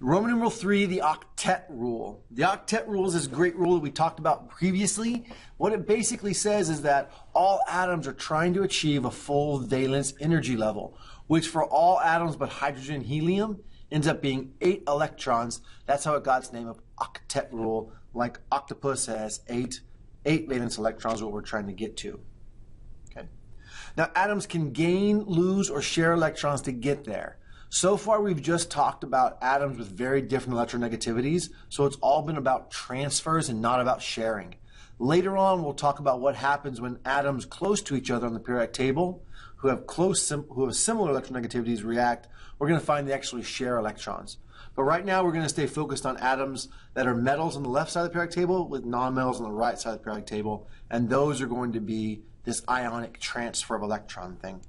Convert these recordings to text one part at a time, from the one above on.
Roman numeral 3, the Octet Rule. The Octet Rule is this great rule that we talked about previously. What it basically says is that all atoms are trying to achieve a full valence energy level, which for all atoms but hydrogen and helium ends up being 8 electrons. That's how it got its name of Octet Rule. Like octopus has 8 valence electrons, what we're trying to get to. Okay. Now atoms can gain, lose, or share electrons to get there. So far, we've just talked about atoms with very different electronegativities, so it's all been about transfers and not about sharing. Later on, we'll talk about what happens when atoms close to each other on the periodic table who have similar electronegativities react. We're going to find they actually share electrons. But right now, we're going to stay focused on atoms that are metals on the left side of the periodic table with nonmetals on the right side of the periodic table, and those are going to be this ionic transfer of electron thing.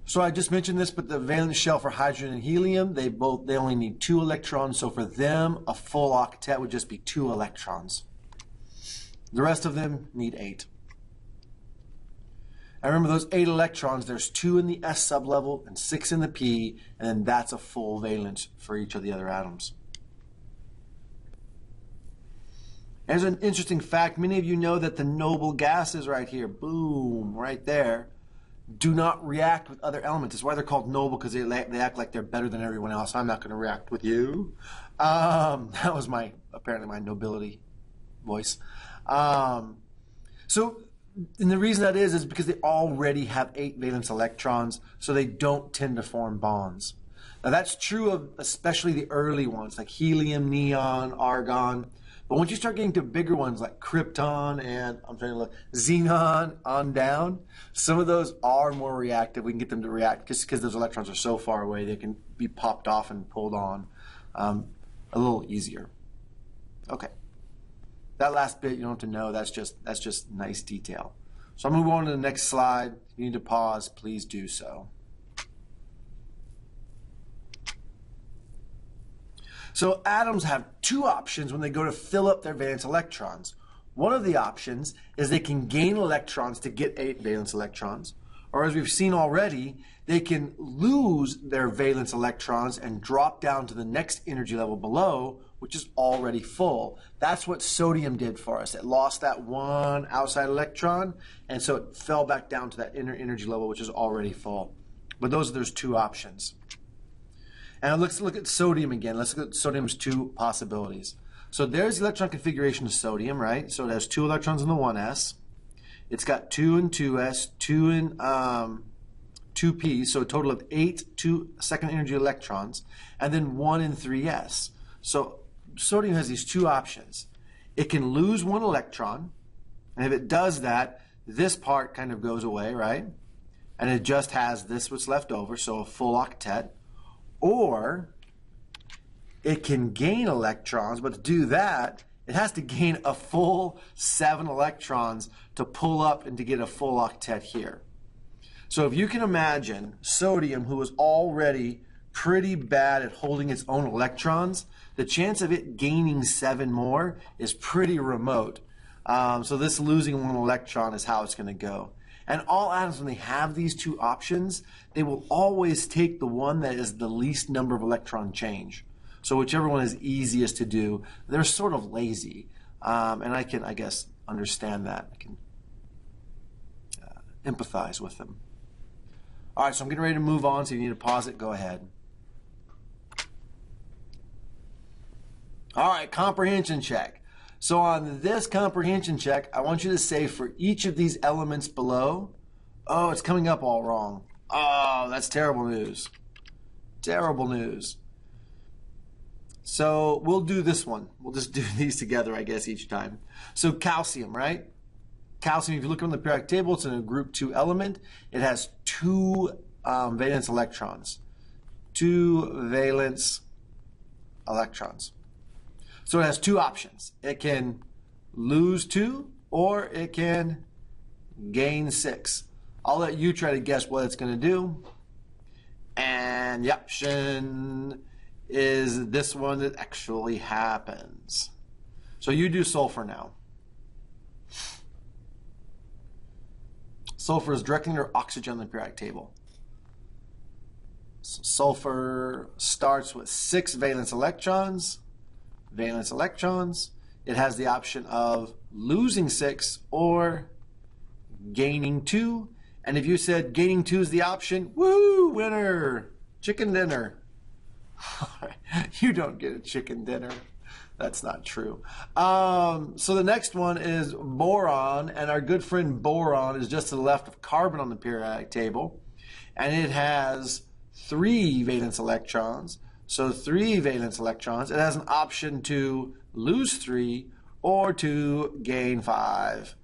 So I just mentioned this, but the valence shell for hydrogen and helium, they only need 2 electrons. So for them, a full octet would just be 2 electrons. The rest of them need 8. And remember those 8 electrons, there's 2 in the S sublevel and 6 in the P, and then that's a full valence for each of the other atoms. There's an interesting fact. Many of you know that the noble gases right here, boom, right there, do not react with other elements. That's why they're called noble, because they act like they're better than everyone else. I'm not going to react with you. That was apparently my nobility voice. And the reason that is because they already have 8 valence electrons, so they don't tend to form bonds. Now that's true of especially the early ones, like helium, neon, argon. But once you start getting to bigger ones like krypton and xenon on down, some of those are more reactive. We can get them to react just because those electrons are so far away. They can be popped off and pulled on a little easier. Okay, that last bit you don't have to know. That's just nice detail. So I'm going to move on to the next slide. If you need to pause, please do so. So atoms have 2 options when they go to fill up their valence electrons. One of the options is they can gain electrons to get 8 valence electrons, or as we've seen already, they can lose their valence electrons and drop down to the next energy level below, which is already full. That's what sodium did for us. It lost that 1 outside electron, and so it fell back down to that inner energy level, which is already full. But there's 2 options. And let's look at sodium again. Let's look at sodium's 2 possibilities. So there's the electron configuration of sodium, right? So it has 2 electrons in the 1s. It's got 2 in 2s, 2 in 2p, so a total of 8 second energy electrons, and then 1 in 3s. So sodium has these 2 options. It can lose 1 electron, and if it does that, this part kind of goes away, right? And it just has this what's left over, so a full octet. Or it can gain electrons, but to do that, it has to gain a full 7 electrons to pull up and to get a full octet here. So if you can imagine sodium, who is already pretty bad at holding its own electrons, the chance of it gaining 7 more is pretty remote. So this losing 1 electron is how it's going to go. And all atoms, when they have these 2 options, they will always take the one that is the least number of electron change. So whichever one is easiest to do, they're sort of lazy. And I can, I guess, understand that. I can empathize with them. All right, so I'm getting ready to move on, so if you need to pause it, go ahead. All right, comprehension check. So on this comprehension check, I want you to say for each of these elements below, oh, it's coming up all wrong. Oh, that's terrible news. Terrible news. So we'll do this one. We'll just do these together, I guess, each time. So calcium, right? Calcium, if you look on the periodic table, it's in a group 2 element. It has 2 valence electrons. 2 valence electrons. So it has 2 options. It can lose 2 or it can gain 6. I'll let you try to guess what it's going to do. And the option is this one that actually happens. So you do sulfur now. Sulfur is directly near oxygen on the periodic table. So sulfur starts with 6 valence electrons. Valence electrons. It has the option of losing 6 or gaining 2. And if you said gaining 2 is the option, woo, winner, chicken dinner. You don't get a chicken dinner. That's not true. So the next one is boron, and our good friend boron is just to the left of carbon on the periodic table, and it has 3 valence electrons. So 3 valence electrons. It has an option to lose 3 or to gain 5.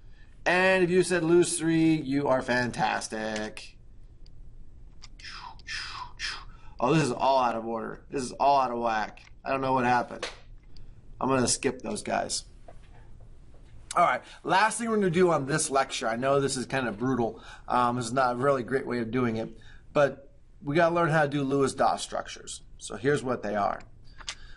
And if you said lose 3, you are fantastic. Oh, this is all out of order. This is all out of whack. I don't know what happened. I'm going to skip those guys. All right, last thing we're going to do on this lecture. I know this is kind of brutal. This is not a really great way of doing it, but we got to learn how to do Lewis dot structures. So here's what they are.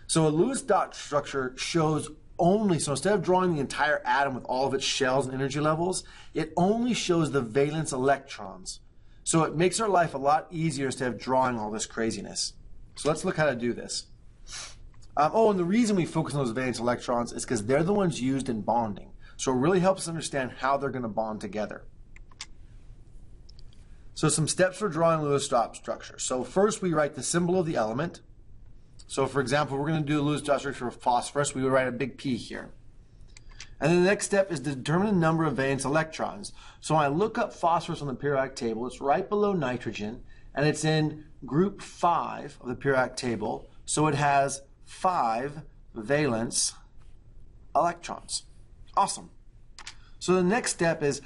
So a Lewis dot structure shows only, so instead of drawing the entire atom with all of its shells and energy levels, it only shows the valence electrons. So it makes our life a lot easier instead of drawing all this craziness. So let's look how to do this. And the reason we focus on those valence electrons is because they're the ones used in bonding. So it really helps us understand how they're going to bond together. So some steps for drawing Lewis dot structure. So first we write the symbol of the element. So for example, we're going to do a Lewis dot structure for phosphorus. We would write a big P here. And then the next step is to determine the number of valence electrons. So when I look up phosphorus on the periodic table, it's right below nitrogen, and it's in group 5 of the periodic table. So it has 5 valence electrons. Awesome. So the next step is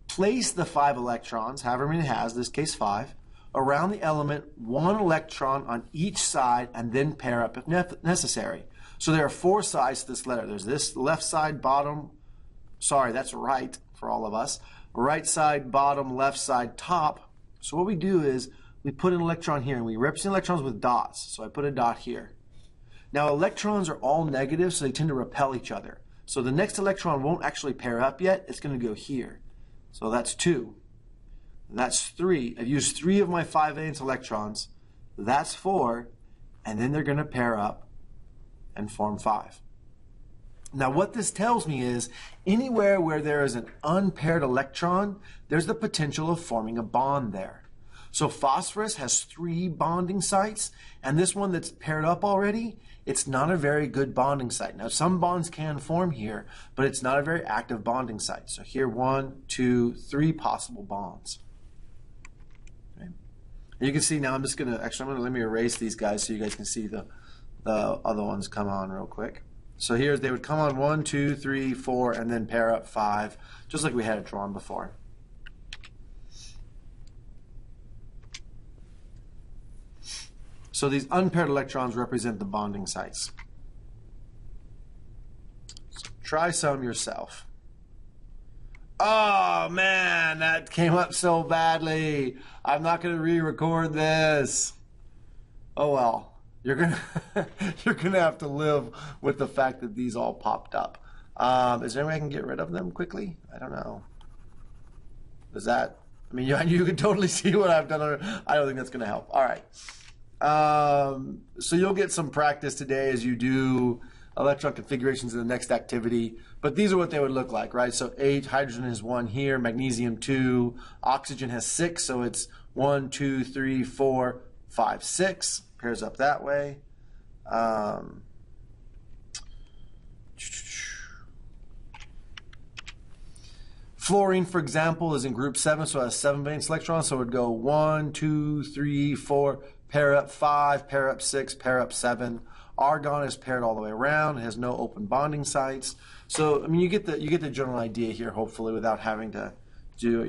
place the 5 electrons, however many it has, in this case 5, around the element, 1 electron on each side, and then pair up if necessary. So there are 4 sides to this letter. There's this left side, bottom, sorry, that's right for all of us. Right side, bottom, left side, top. So what we do is we put an electron here, and we represent electrons with dots. So I put a dot here. Now electrons are all negative, so they tend to repel each other. So the next electron won't actually pair up yet. It's going to go here. So that's 2. That's 3. I've used 3 of my 5 valence electrons. That's 4. And then they're going to pair up and form 5. Now what this tells me is anywhere where there is an unpaired electron, there's the potential of forming a bond there. So phosphorus has 3 bonding sites, and this one that's paired up already, it's not a very good bonding site. Now some bonds can form here, but it's not a very active bonding site. So here 1, 2, 3 possible bonds. Okay. And you can see now I'm just going to, let me erase these guys so you guys can see the other ones come on real quick. So here they would come on 1, 2, 3, 4, and then pair up 5, just like we had it drawn before. So these unpaired electrons represent the bonding sites. So try some yourself. Oh man, that came up so badly. I'm not going to re-record this. Oh well. You're gonna have to live with the fact that these all popped up. Is there any way I can get rid of them quickly? I don't know. Is that? I mean, you can totally see what I've done. I don't think that's gonna help. All right. So you'll get some practice today as you do electron configurations in the next activity. But these are what they would look like, right? So 8, hydrogen has 1 here, magnesium 2, oxygen has 6, so it's 1, 2, 3, 4, 5, 6. Pairs up that way. Fluorine, for example, is in group 7, so it has 7 valence electrons. So it would go 1, 2, 3, 4, pair up 5, pair up 6, pair up 7. Argon is paired all the way around. It has no open bonding sites. So I mean, you get the general idea here, hopefully, without having to do it.